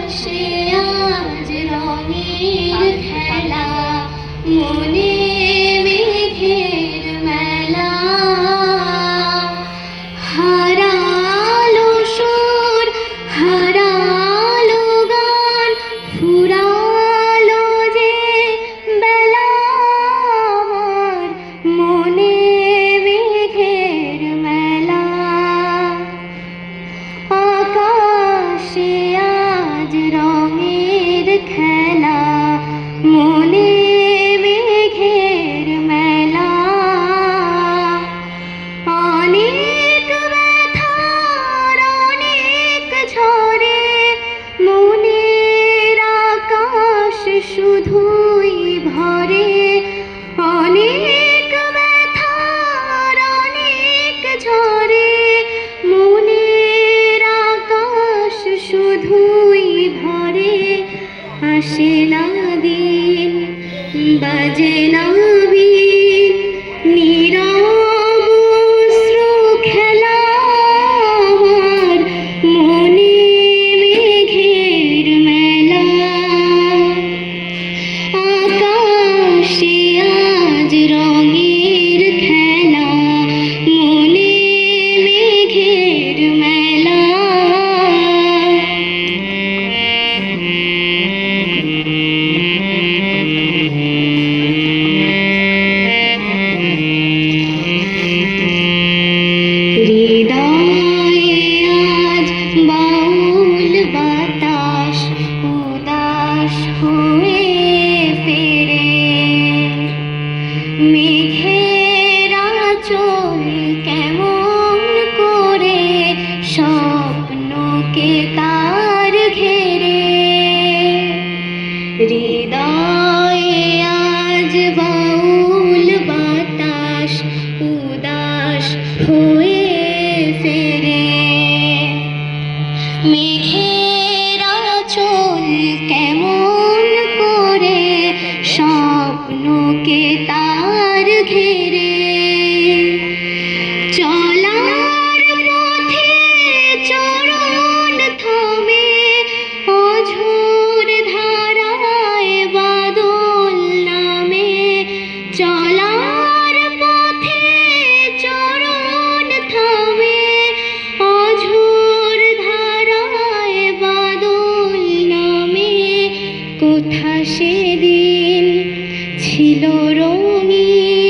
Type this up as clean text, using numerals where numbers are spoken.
আকাশে আজ রঙের খেলা, মনে মেঘের মেলা। হারালো সুর, হারালো গান, ফুরালো যে বেলা, আমার মনে মেঘের মেলা। আকাশে আজ রঙের খেলা, মনে মেঘের মেলা। অনেক ব্যথার অনেক ঝড়ে মনের আকাশ শুধুই ভরে। অনেক ব্যথার অনেক ঝড়ে মনের আকাশ শুধুই ভরে। আসে না দিন, বাজে না বিন, নীরব অশ্রু খেলা, আমার মনে মেঘের মেলা। আকাশে আজ রঙের খেলা, মনে মেঘের মেলা। হৃদয়ে আজ বাউল বাতাস উদাস হয়ে ফেরে। মেঘের আঁচল কেমন করে স্বপ্নকে তার ঘেরে। হৃদয়ে আজ বাউল বাতাস উদাস হয়ে ফেরে। মেঘের আঁচল কেমন করে স্বপ্নকে তার ঘেরে। চলার পথে চরণ থামে, অঝোর ধারায় বাদল নামে। চলার পথে চরণ থামে, অঝোর ধারায় বাদল নামে। কোথা সেদিন ছিল রঙিন